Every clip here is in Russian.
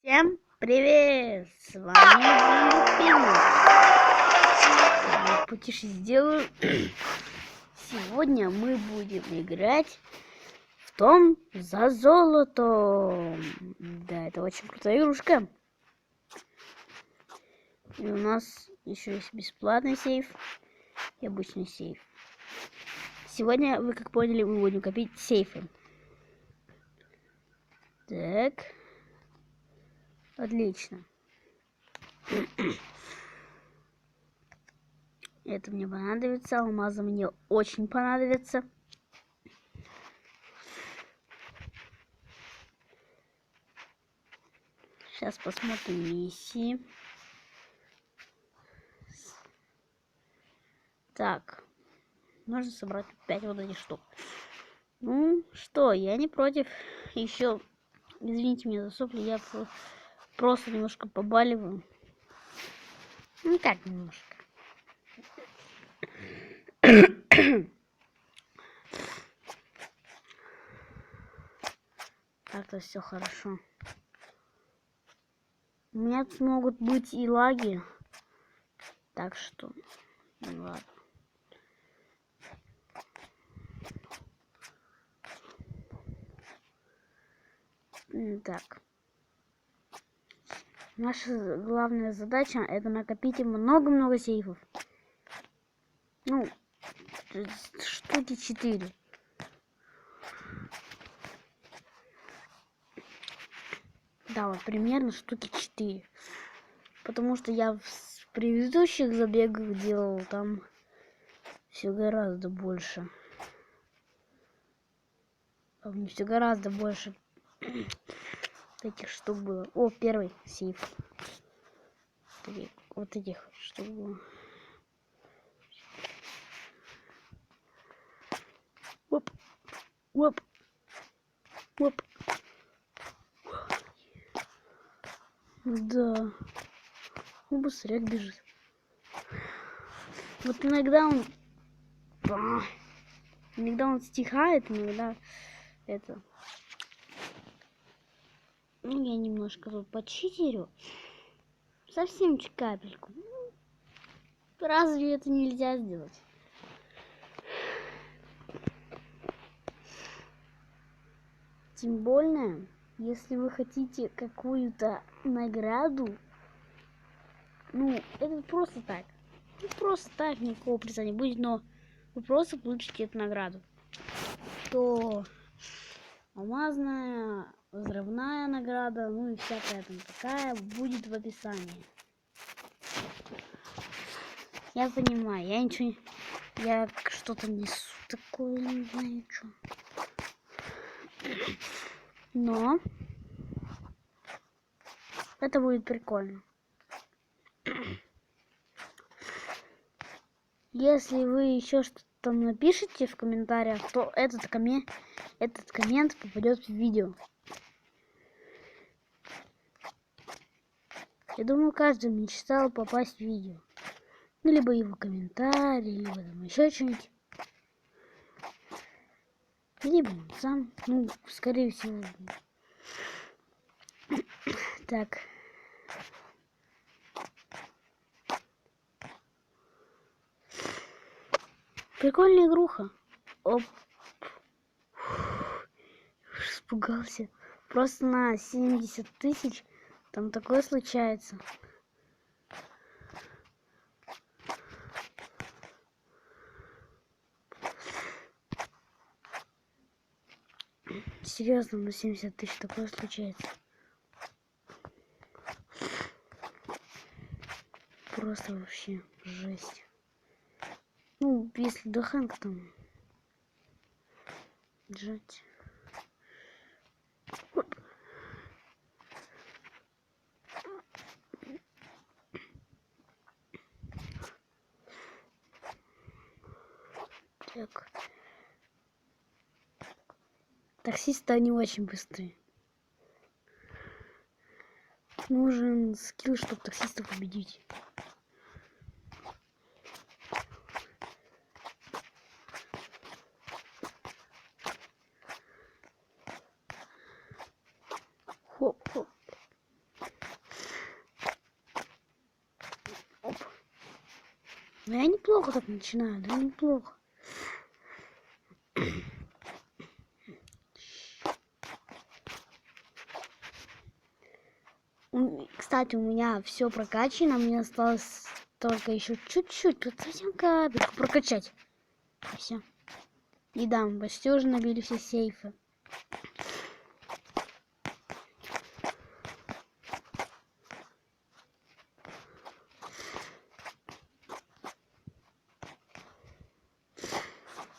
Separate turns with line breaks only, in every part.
Всем привет! С вами Путиши сделаю. Сегодня мы будем играть в Том за золото. Да, это очень крутая игрушка. И у нас еще есть бесплатный сейф и обычный сейф. Сегодня, вы как поняли, мы будем копить сейфы. Так. Отлично. Это мне понадобится. Алмазы мне очень понадобятся. Сейчас посмотрим миссии. Так. Нужно собрать 5 вот этих штук. Ну что, я не против. Еще, извините меня за сопли, я просто немножко побаливаю. Ну как немножко. Так-то все хорошо. У меня тут могут быть и лаги. Так что, ну ладно. Так. Наша главная задача — это накопить много-много сейфов. Ну, штуки 4. Да, вот примерно штуки 4. Потому что я в предыдущих забегах делал там все гораздо больше. Все гораздо больше таких штук было. О, первый сейф. Вот этих штук было. Оп, оп, оп. Да. Быстряк бежит. Вот иногда он стихает, иногда это. Ну, я немножко тут почитерю. Совсем чуть капельку. Разве это нельзя сделать? Тем более, если вы хотите какую-то награду, ну, это просто так. Ну, просто так, никакого приза не будет, но вы просто получите эту награду. То алмазная, взрывная награда, ну и всякая там такая будет в описании. Я понимаю, я ничего, я что-то несу такое, не знаю что. Но это будет прикольно. Если вы еще что-то напишите в комментариях, то этот коммент попадет в видео. Я думаю, каждый мечтал попасть в видео. Ну, либо его комментарий, либо там еще что-нибудь. Либо он сам. Ну, скорее всего. Так. Прикольная игруха. Оп. Испугался. Просто на 70 тысяч там такое случается. Серьезно, на 70 тысяч такое случается. Просто вообще жесть. Ну, если до хэнка там держать. Так. Таксисты, они очень быстрые. Нужен скилл, чтобы таксистов победить. Хоп-хоп. Ну я неплохо так начинаю, да, неплохо. Кстати, у меня все прокачано, мне осталось только еще чуть-чуть, совсем капельку прокачать. Все. И да, мы почти уже набили все сейфы.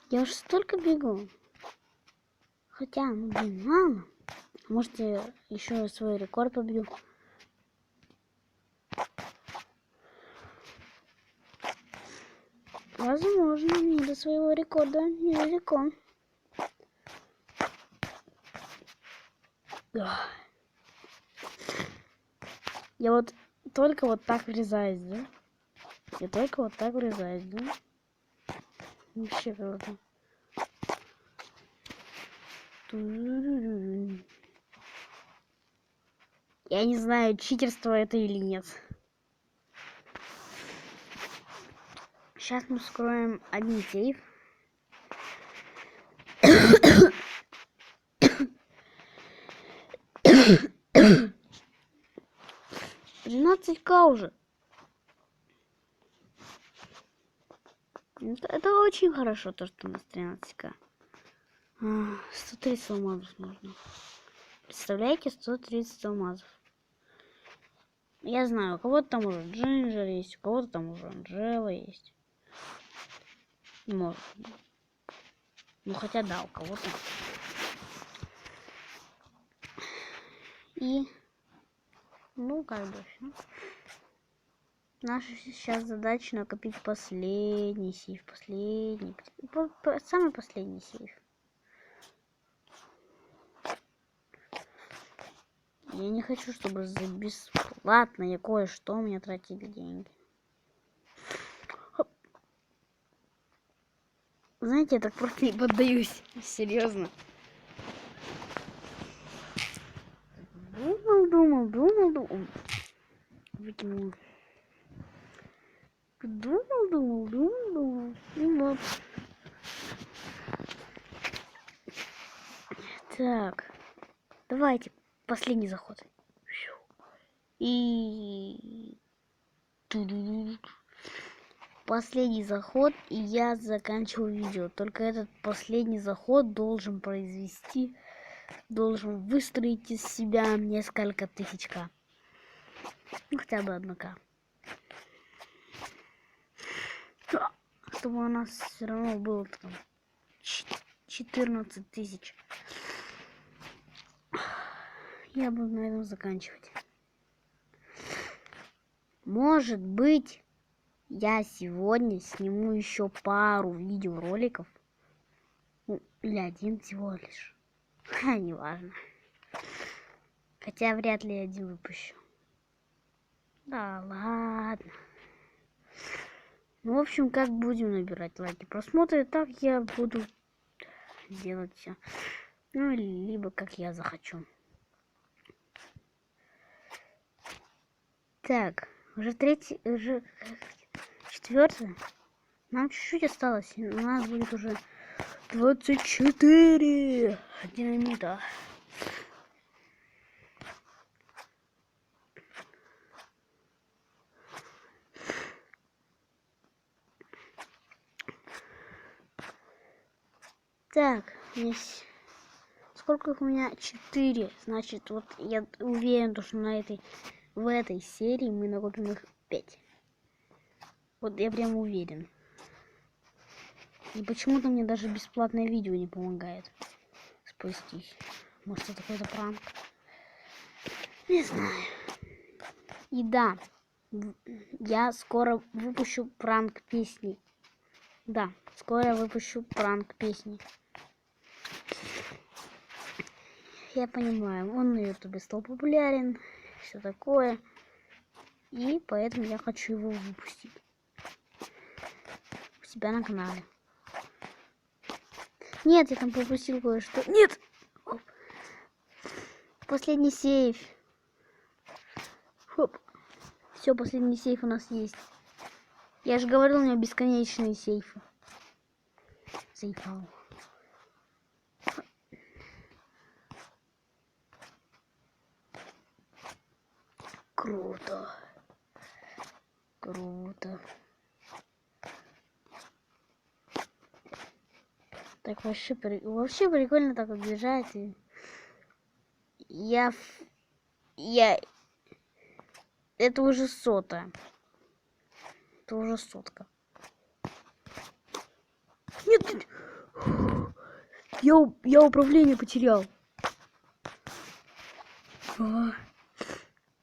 Я уже столько бегу. Хотя, ну блин, мало. Может, я еще свой рекорд побью. Возможно, мне до своего рекорда недалеко. Я вот только вот так врезаюсь, да? Я только вот так врезаюсь, да? Вообще круто. Я не знаю, читерство это или нет. Сейчас мы вскроем один сейф. $13К уже. Это очень хорошо, то, что у нас 13К. 130 алмазов можно. Представляете, 130 алмазов. Я знаю, у кого-то там уже Джинджер есть, у кого-то там уже Анжела есть. Может. Ну хотя да, у кого-то. И ну как бы все. Наша сейчас задача накопить последний сейф. Самый последний сейф. Я не хочу, чтобы за бесплатное кое-что мне тратили деньги. Знаете, я так просто не поддаюсь. Серьезно. Думал. Выкинул. Думал. И вот. Так. Давайте. Последний заход. И... Последний заход, и я заканчиваю видео. Только этот последний заход должен выстроить из себя несколько тысячка. Ну, хотя бы 1К. Чтобы у нас все равно было там 14 тысяч. Я буду на этом заканчивать. Может быть, я сегодня сниму еще пару видеороликов. Ну, или один всего лишь. Неважно. Хотя вряд ли один выпущу. Да ладно. Ну, в общем, как будем набирать лайки, просмотры, так я буду делать все. Ну, либо как я захочу. Так, уже четвертый. Нам чуть-чуть осталось. У нас будет уже 24 динамита. Так, есть. Сколько их у меня? 4. Значит, вот я уверен, что в этой серии мы накопим их 5. Вот я прям уверен. И почему-то мне даже бесплатное видео не помогает спастись. Может, это какой-то пранк? Не знаю. И да, я скоро выпущу пранк песни. Да, скоро я выпущу пранк песни. Я понимаю, он на ютубе стал популярен, все такое. И поэтому я хочу его выпустить у себя на канале. Нет, я там пропустил кое-что. Нет! Оп. Последний сейф. Хоп. Все, последний сейф у нас есть. Я же говорил, у меня бесконечные сейфы. Сейфал. Круто. Круто. Так вообще прикольно так объезжать. Я это уже сота. Это уже сотка. Нет. Я управление потерял.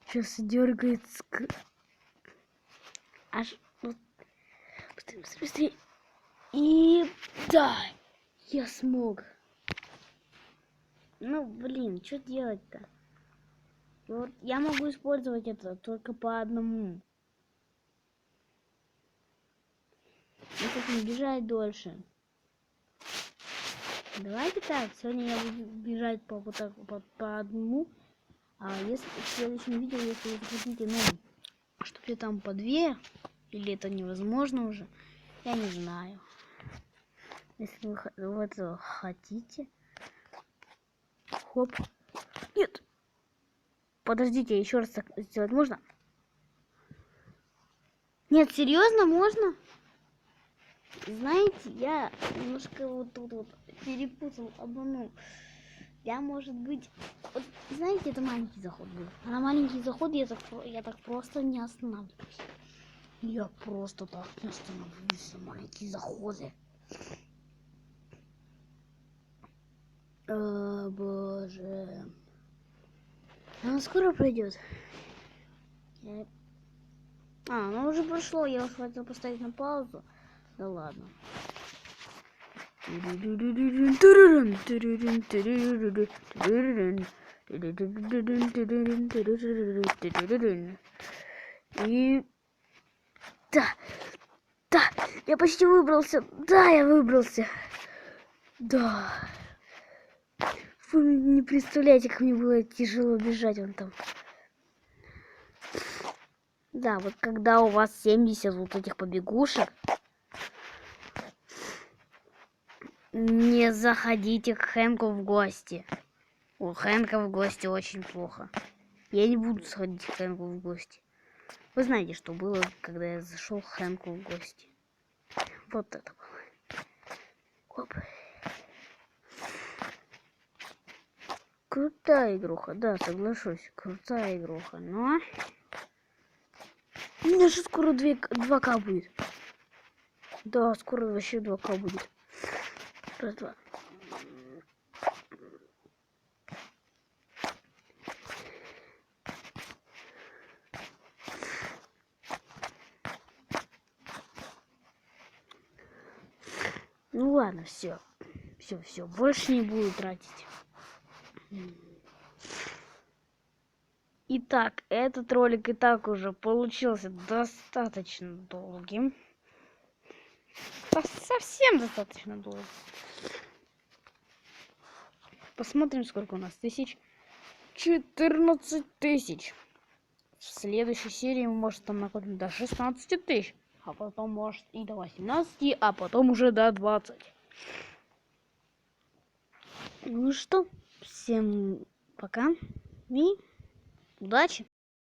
Сейчас дергается. Аж вот. Быстрее. И да, я смог. Ну, блин, что делать-то? Вот я могу использовать это только по одному. Если не бежать дольше. Давайте так, сегодня я буду бежать по одному. А если в следующем видео, если вы хотите, ну, чтобы я там по две, или это невозможно уже, я не знаю. Если вы этого хотите. Хоп. Нет. Подождите, еще раз так сделать можно? Нет, серьезно, можно? Знаете, я немножко вот тут вот перепутал, обманул. Я, может быть, вот, знаете, это маленький заход был. А на маленький заход я так просто не останавливаюсь. Я просто так не останавливаюсь на маленькие заходы. О, боже. Она скоро пройдет. Ну уже прошло, я уж хотел поставить на паузу. Да ладно. И да, я почти выбрался. Да, я выбрался. Да. Вы не представляете, как мне было тяжело бежать вон там. Да, вот когда у вас 70 вот этих побегушек, не заходите к Хэнку в гости. У Хэнка в гости очень плохо. Я не буду сходить к Хэнку в гости. Вы знаете, что было, когда я зашел к Хэнку в гости. Вот это было. Оп. Крутая игруха, да, соглашусь. Крутая игруха, но... У меня же скоро 2К будет. Да, скоро вообще 2К будет. Раз, два. Ну ладно, все, больше не буду тратить. Итак, этот ролик и так уже получился достаточно долгим. Совсем достаточно долго. Посмотрим, сколько у нас тысяч. 14 тысяч. В следующей серии мы, может, там накопим до 16 тысяч. А потом, может, и до 18, а потом уже до 20. Ну что, всем пока и удачи!